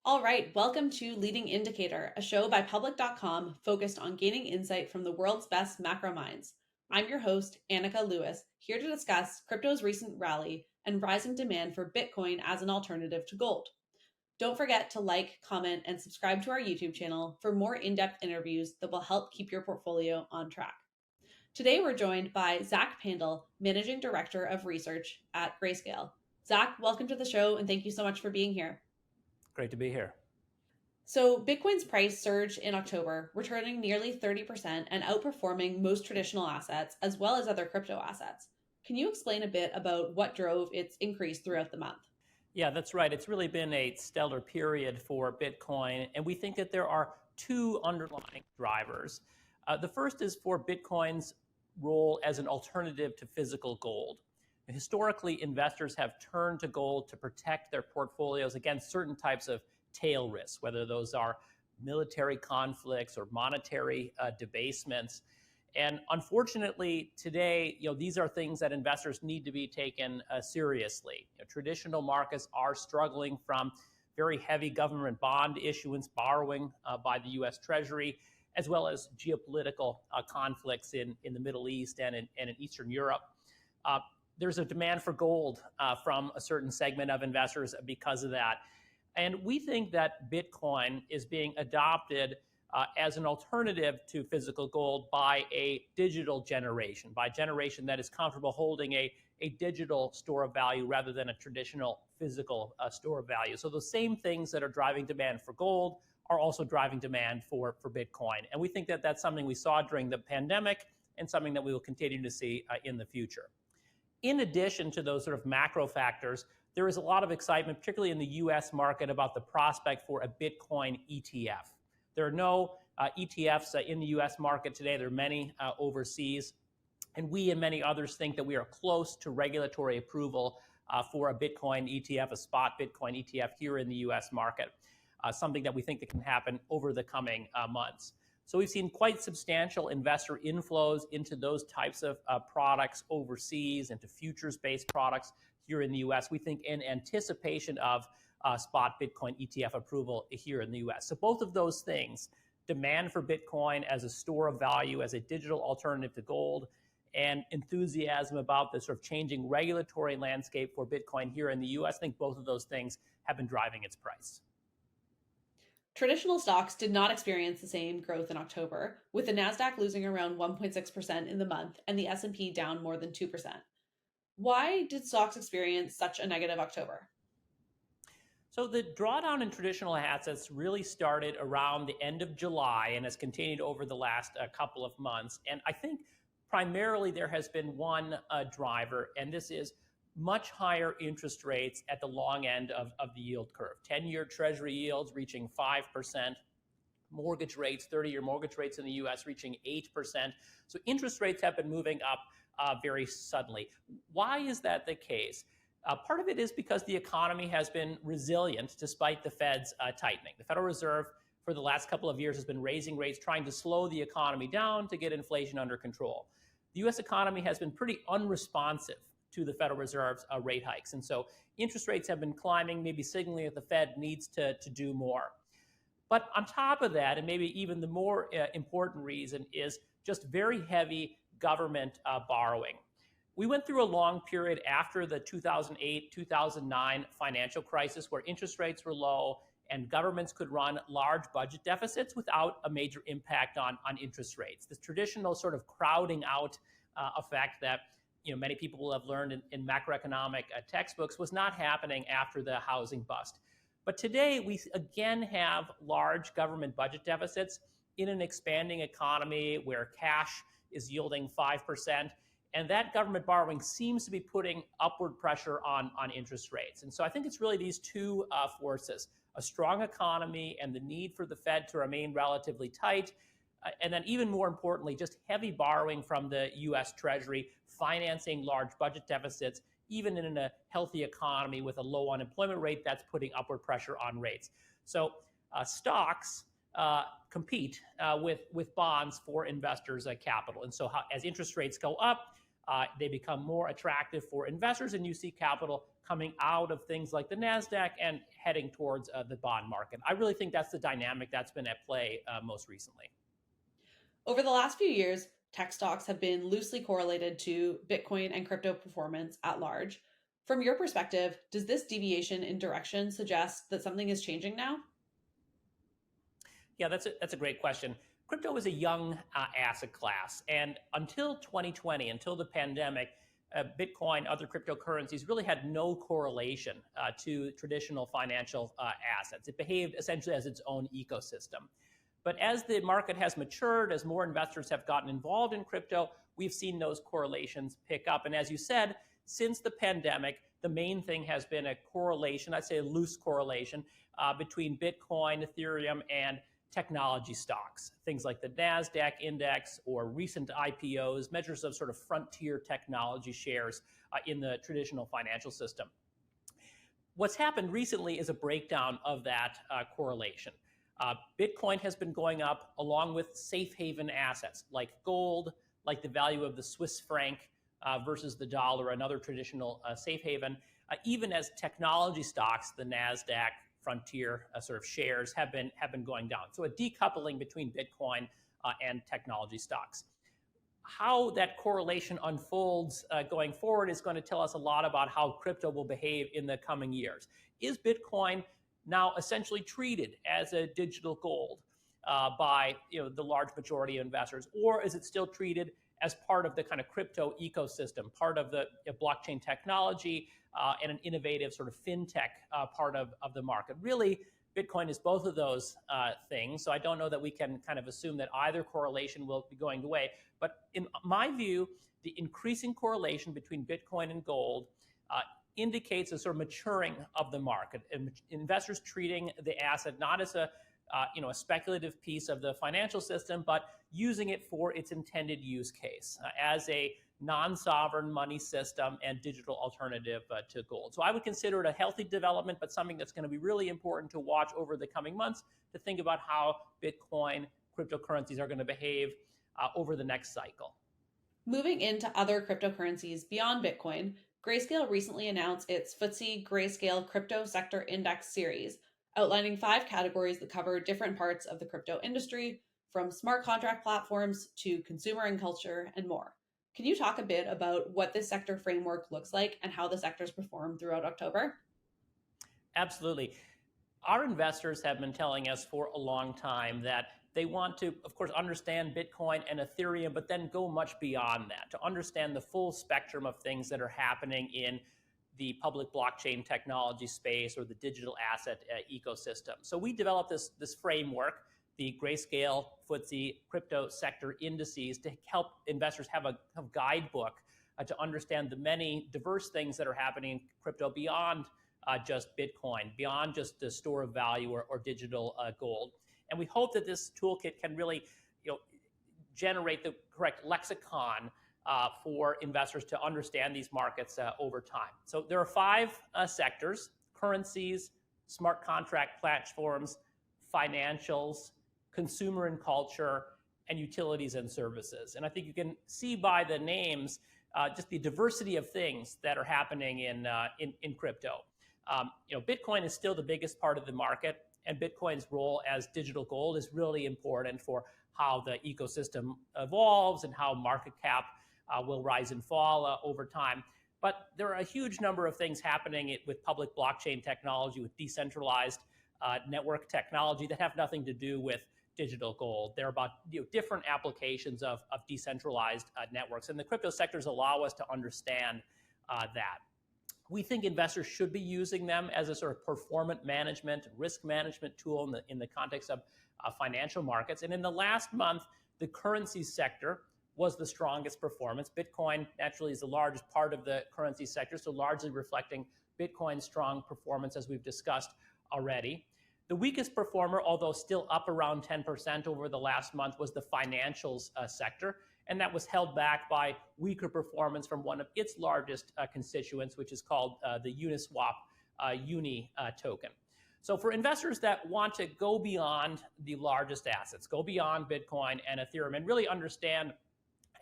All right, welcome to Leading Indicator, a show by Public.com focused on gaining insight from the world's best macro minds. I'm your host, Annika Lewis, here to discuss crypto's recent rally and rising demand for Bitcoin as an alternative to gold. Don't forget to like, comment, and subscribe to our YouTube channel for more in-depth interviews that will help keep your portfolio on track. Today, we're joined by Zach Pandl, Managing Director of Research at Grayscale. Zach, welcome to the show, and thank you so much for being here. Great to be here. So, Bitcoin's price surged in October, returning nearly 30% and outperforming most traditional assets as well as other crypto assets. Can you explain a bit about what drove its increase throughout the month? Yeah, that's right. It's really been a stellar period for Bitcoin, and we think that there are two underlying drivers. The first is for Bitcoin's role as an alternative to physical gold. Historically, investors have turned to gold to protect their portfolios against certain types of tail risks, whether those are military conflicts or monetary debasements. And unfortunately, today, these are things that investors need to be taken seriously. Traditional markets are struggling from very heavy government bond issuance, borrowing by the U.S. Treasury, as well as geopolitical conflicts in the Middle East and in Eastern Europe. There's a demand for gold from a certain segment of investors because of that. And we think that Bitcoin is being adopted as an alternative to physical gold by a digital generation, by a generation that is comfortable holding a digital store of value rather than a traditional physical store of value. So those same things that are driving demand for gold are also driving demand for Bitcoin. And we think that that's something we saw during the pandemic and something that we will continue to see in the future. In addition to those sort of macro factors, there is a lot of excitement, particularly in the US market, about the prospect for a Bitcoin ETF. There are no ETFs in the US market today. There are many overseas. And we and many others think that we are close to regulatory approval for a Bitcoin ETF, a spot Bitcoin ETF here in the US market, something that we think that can happen over the coming months. So we've seen quite substantial investor inflows into those types of products overseas, into futures-based products here in the US, we think in anticipation of spot Bitcoin ETF approval here in the US. So both of those things, demand for Bitcoin as a store of value, as a digital alternative to gold, and enthusiasm about the sort of changing regulatory landscape for Bitcoin here in the US, I think both of those things have been driving its price. Traditional stocks did not experience the same growth in October, with the Nasdaq losing around 1.6% in the month and the S&P down more than 2%. Why did stocks experience such a negative October? So the drawdown in traditional assets really started around the end of July and has continued over the last couple of months. And I think primarily there has been one driver, and this is much higher interest rates at the long end of the yield curve. 10-year Treasury yields reaching 5%, mortgage rates, 30-year mortgage rates in the US reaching 8%. So interest rates have been moving up very suddenly. Why is that the case? Part of it is because the economy has been resilient despite the Fed's tightening. The Federal Reserve for the last couple of years has been raising rates, trying to slow the economy down to get inflation under control. The US economy has been pretty unresponsive to the Federal Reserve's rate hikes. And so interest rates have been climbing, maybe signaling that the Fed needs to do more. But on top of that, and maybe even the more important reason, is just very heavy government borrowing. We went through a long period after the 2008-2009 financial crisis where interest rates were low and governments could run large budget deficits without a major impact on interest rates. The traditional sort of crowding out effect that many people will have learned in macroeconomic textbooks was not happening after the housing bust. But today, we again have large government budget deficits in an expanding economy where cash is yielding 5%. And that government borrowing seems to be putting upward pressure on interest rates. And so I think it's really these two forces, a strong economy and the need for the Fed to remain relatively tight, and then even more importantly, just heavy borrowing from the US Treasury, financing large budget deficits, even in a healthy economy with a low unemployment rate, that's putting upward pressure on rates. So stocks compete with bonds for investors' capital. And so as interest rates go up, they become more attractive for investors, and you see capital coming out of things like the NASDAQ and heading towards the bond market. I really think that's the dynamic that's been at play most recently. Over the last few years, tech stocks have been loosely correlated to Bitcoin and crypto performance at large. From your perspective, does this deviation in direction suggest that something is changing now? Yeah, that's a great question. Crypto is a young asset class, and until 2020, until the pandemic, Bitcoin, other cryptocurrencies really had no correlation to traditional financial assets. It behaved essentially as its own ecosystem. But as the market has matured, as more investors have gotten involved in crypto, we've seen those correlations pick up. And as you said, since the pandemic, the main thing has been a correlation, I'd say a loose correlation, between Bitcoin, Ethereum, and technology stocks, things like the NASDAQ index or recent IPOs, measures of sort of frontier technology shares in the traditional financial system. What's happened recently is a breakdown of that correlation. Bitcoin has been going up along with safe haven assets like gold, like the value of the Swiss franc versus the dollar, another traditional safe haven, even as technology stocks, the NASDAQ, frontier sort of shares have been going down. So a decoupling between Bitcoin and technology stocks. How that correlation unfolds going forward is going to tell us a lot about how crypto will behave in the coming years. Is Bitcoin now essentially treated as a digital gold by the large majority of investors, or is it still treated as part of the kind of crypto ecosystem, part of the blockchain technology and an innovative sort of fintech part of the market? Really, Bitcoin is both of those things. So I don't know that we can kind of assume that either correlation will be going away. But in my view, the increasing correlation between Bitcoin and gold indicates a sort of maturing of the market, and investors treating the asset not as a speculative piece of the financial system, but using it for its intended use case as a non-sovereign money system and digital alternative to gold. So I would consider it a healthy development, but something that's going to be really important to watch over the coming months to think about how Bitcoin, cryptocurrencies are going to behave over the next cycle. Moving into other cryptocurrencies beyond Bitcoin, Grayscale recently announced its FTSE Grayscale Crypto Sector Index series, outlining 5 categories that cover different parts of the crypto industry, from smart contract platforms to consumer and culture and more. Can you talk a bit about what this sector framework looks like and how the sectors performed throughout October? Absolutely. Our investors have been telling us for a long time that they want to, of course, understand Bitcoin and Ethereum, but then go much beyond that to understand the full spectrum of things that are happening in the public blockchain technology space or the digital asset ecosystem. So we developed this framework, the Grayscale FTSE Crypto Sector Indices, to help investors have a guidebook to understand the many diverse things that are happening in crypto beyond just Bitcoin, beyond just the store of value or digital gold. And we hope that this toolkit can really generate the correct lexicon for investors to understand these markets over time. So there are 5 sectors: currencies, smart contract platforms, financials, consumer and culture, and utilities and services. And I think you can see by the names just the diversity of things that are happening in crypto. Bitcoin is still the biggest part of the market, and Bitcoin's role as digital gold is really important for how the ecosystem evolves and how market cap will rise and fall over time. But there are a huge number of things happening with public blockchain technology, with decentralized network technology that have nothing to do with digital gold. They're about different applications of decentralized networks, and the crypto sectors allow us to understand that. We think investors should be using them as a sort of performance management, risk management tool in the context of financial markets. And in the last month, the currency sector was the strongest performance. Bitcoin naturally is the largest part of the currency sector, so largely reflecting Bitcoin's strong performance, as we've discussed already. The weakest performer, although still up around 10% over the last month, was the financials sector, and that was held back by weaker performance from one of its largest constituents, which is called the Uniswap Uni token. So for investors that want to go beyond the largest assets, go beyond Bitcoin and Ethereum, and really understand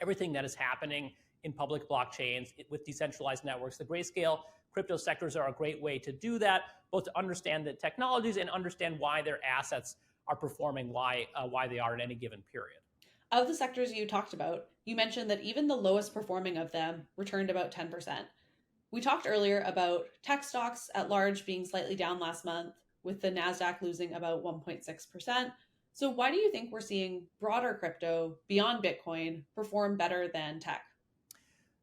everything that is happening in public blockchains with decentralized networks. The Grayscale crypto sectors are a great way to do that, both to understand the technologies and understand why their assets are performing why they are in any given period. Of the sectors you talked about, you mentioned that even the lowest performing of them returned about 10%. We talked earlier about tech stocks at large being slightly down last month, with the NASDAQ losing about 1.6%. So, why do you think we're seeing broader crypto beyond Bitcoin perform better than tech?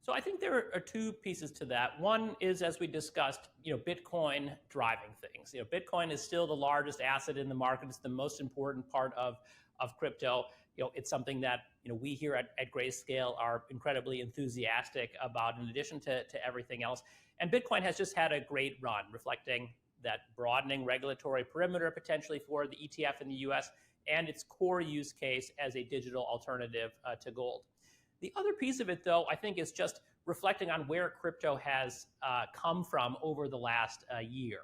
So I think there are two pieces to that. One is, as we discussed, Bitcoin driving things. Bitcoin is still the largest asset in the market. It's the most important part of crypto. It's something that we here at Grayscale are incredibly enthusiastic about, in addition to everything else. And Bitcoin has just had a great run, reflecting that broadening regulatory perimeter potentially for the ETF in the US and its core use case as a digital alternative to gold. The other piece of it, though, I think is just reflecting on where crypto has come from over the last year.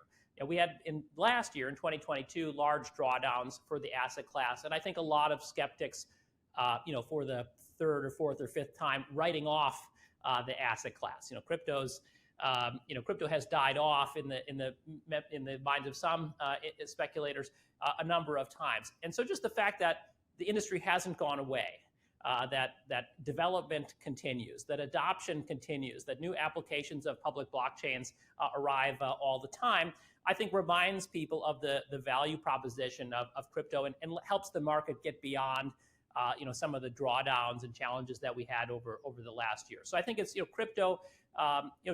We had last year, in 2022, large drawdowns for the asset class, and I think a lot of skeptics, for the third or fourth or fifth time, writing off the asset class. Crypto has died off in the minds of some speculators a number of times, and so just the fact that the industry hasn't gone away. That development continues, that adoption continues, that new applications of public blockchains arrive all the time, I think reminds people of the value proposition of crypto and helps the market get beyond some of the drawdowns and challenges that we had over the last year. So I think it's crypto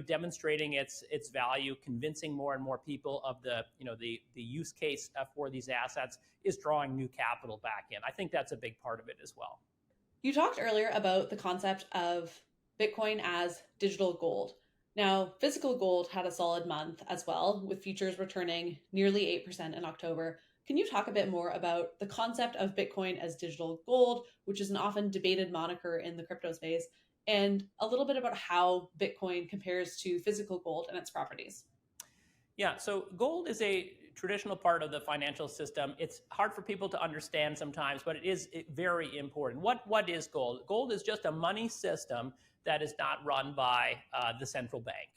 demonstrating its value, convincing more and more people of the use case for these assets, is drawing new capital back in. I think that's a big part of it as well. You talked earlier about the concept of Bitcoin as digital gold. Now, physical gold had a solid month as well, with futures returning nearly 8% in October. Can you talk a bit more about the concept of Bitcoin as digital gold, which is an often debated moniker in the crypto space, and a little bit about how Bitcoin compares to physical gold and its properties? Yeah, so gold is a traditional part of the financial system. It's hard for people to understand sometimes, but it is very important. What is gold? Gold is just a money system that is not run by the central bank.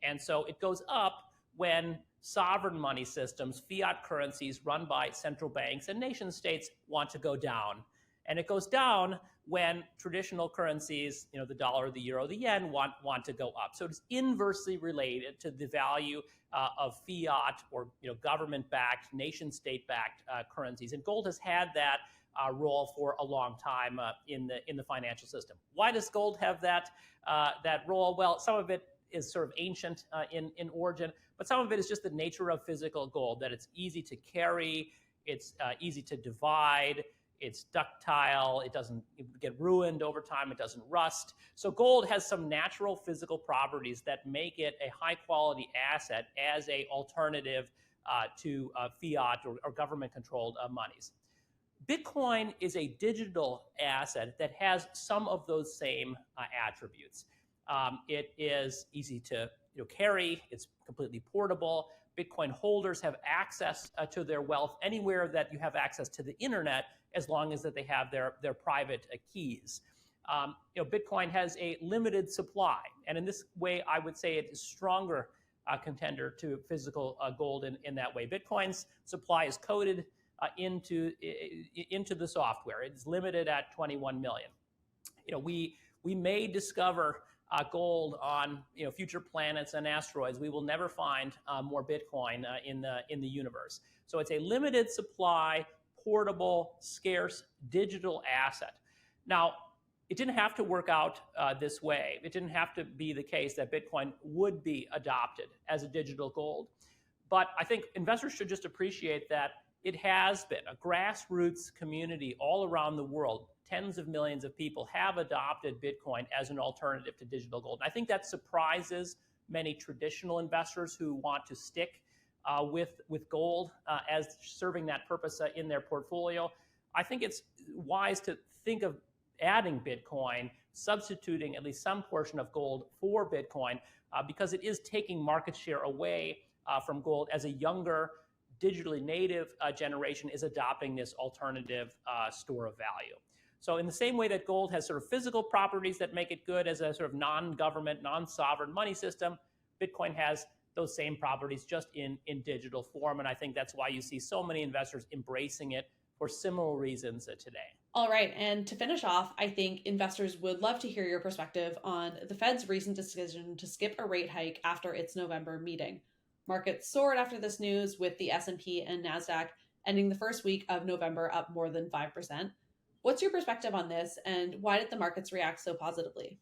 And so it goes up when sovereign money systems, fiat currencies run by central banks and nation states, want to go down. And it goes down when traditional currencies, the dollar, the euro, the yen, want to go up. So it's inversely related to the value of fiat or government-backed, nation-state-backed currencies. And gold has had that role for a long time in the financial system. Why does gold have that role? Well, some of it is sort of ancient in origin, but some of it is just the nature of physical gold, that it's easy to carry, it's easy to divide, it's ductile, it doesn't get ruined over time, it doesn't rust. So gold has some natural physical properties that make it a high quality asset as an alternative to fiat or government controlled monies. Bitcoin is a digital asset that has some of those same attributes. It is easy to carry, it's completely portable. Bitcoin holders have access to their wealth anywhere that you have access to the internet, as long as that they have their private keys. Bitcoin has a limited supply, and in this way, I would say it is stronger contender to physical gold in that way. Bitcoin's supply is coded into the software. It's limited at 21 million. We may discover gold on future planets and asteroids. We will never find more Bitcoin in the universe. So it's a limited supply, portable, scarce digital asset. Now, it didn't have to work out this way. It didn't have to be the case that Bitcoin would be adopted as a digital gold. But I think investors should just appreciate that it has been a grassroots community all around the world. Tens of millions of people have adopted Bitcoin as an alternative to digital gold. And I think that surprises many traditional investors who want to stick with gold as serving that purpose in their portfolio. I think it's wise to think of adding Bitcoin, substituting at least some portion of gold for Bitcoin, because it is taking market share away from gold as a younger, digitally native generation is adopting this alternative store of value. So in the same way that gold has sort of physical properties that make it good as a sort of non-government, non-sovereign money system, Bitcoin has those same properties just in digital form. And I think that's why you see so many investors embracing it for similar reasons today. All right. And to finish off, I think investors would love to hear your perspective on the Fed's recent decision to skip a rate hike after its November meeting. Markets soared after this news, with the S&P and NASDAQ ending the first week of November up more than 5%. What's your perspective on this, and why did the markets react so positively?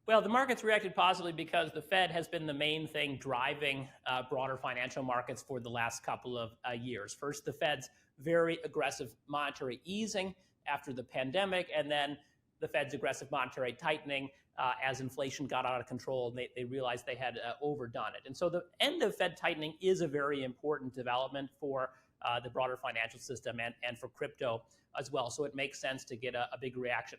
Well, the markets reacted positively because the Fed has been the main thing driving broader financial markets for the last couple of years. First, the Fed's very aggressive monetary easing after the pandemic, and then the Fed's aggressive monetary tightening as inflation got out of control, and they realized they had overdone it. And so the end of Fed tightening is a very important development for the broader financial system and for crypto as well. So it makes sense to get a big reaction.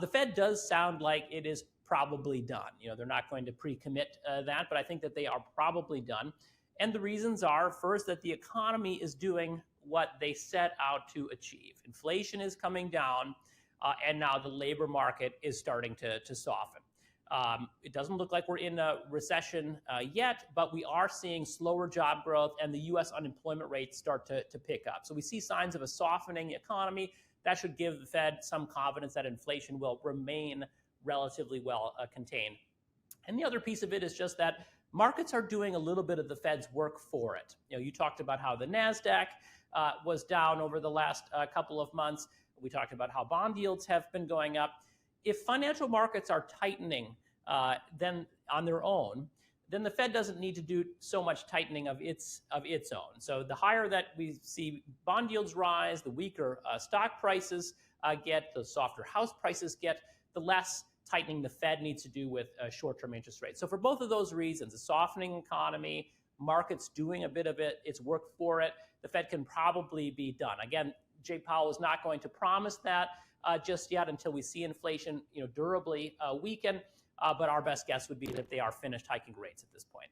The Fed does sound like it is probably done. They're not going to pre-commit that, but I think that they are probably done. And the reasons are, first, that the economy is doing what they set out to achieve. Inflation is coming down, and now the labor market is starting to soften. It doesn't look like we're in a recession yet, but we are seeing slower job growth, and the U.S. unemployment rates start to pick up. So we see signs of a softening economy. That should give the Fed some confidence that inflation will remain relatively well contained. And the other piece of it is just that markets are doing a little bit of the Fed's work for it. You talked about how the NASDAQ was down over the last couple of months. We talked about how bond yields have been going up. If financial markets are tightening then on their own, then the Fed doesn't need to do so much tightening of its own. So the higher that we see bond yields rise, the weaker stock prices get, the softer house prices get, the less tightening the Fed needs to do with short-term interest rates. So for both of those reasons, a softening economy, markets doing a bit of its work for it, the Fed can probably be done. Again, Jay Powell is not going to promise that just yet until we see inflation durably weaken. But our best guess would be that they are finished hiking rates at this point.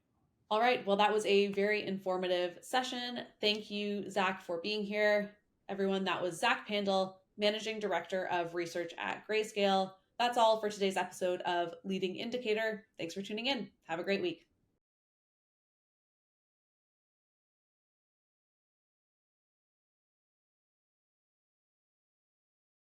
All right. Well, that was a very informative session. Thank you, Zach, for being here. Everyone, that was Zach Pandl, Managing Director of Research at Grayscale. That's all for today's episode of Leading Indicator. Thanks for tuning in. Have a great week.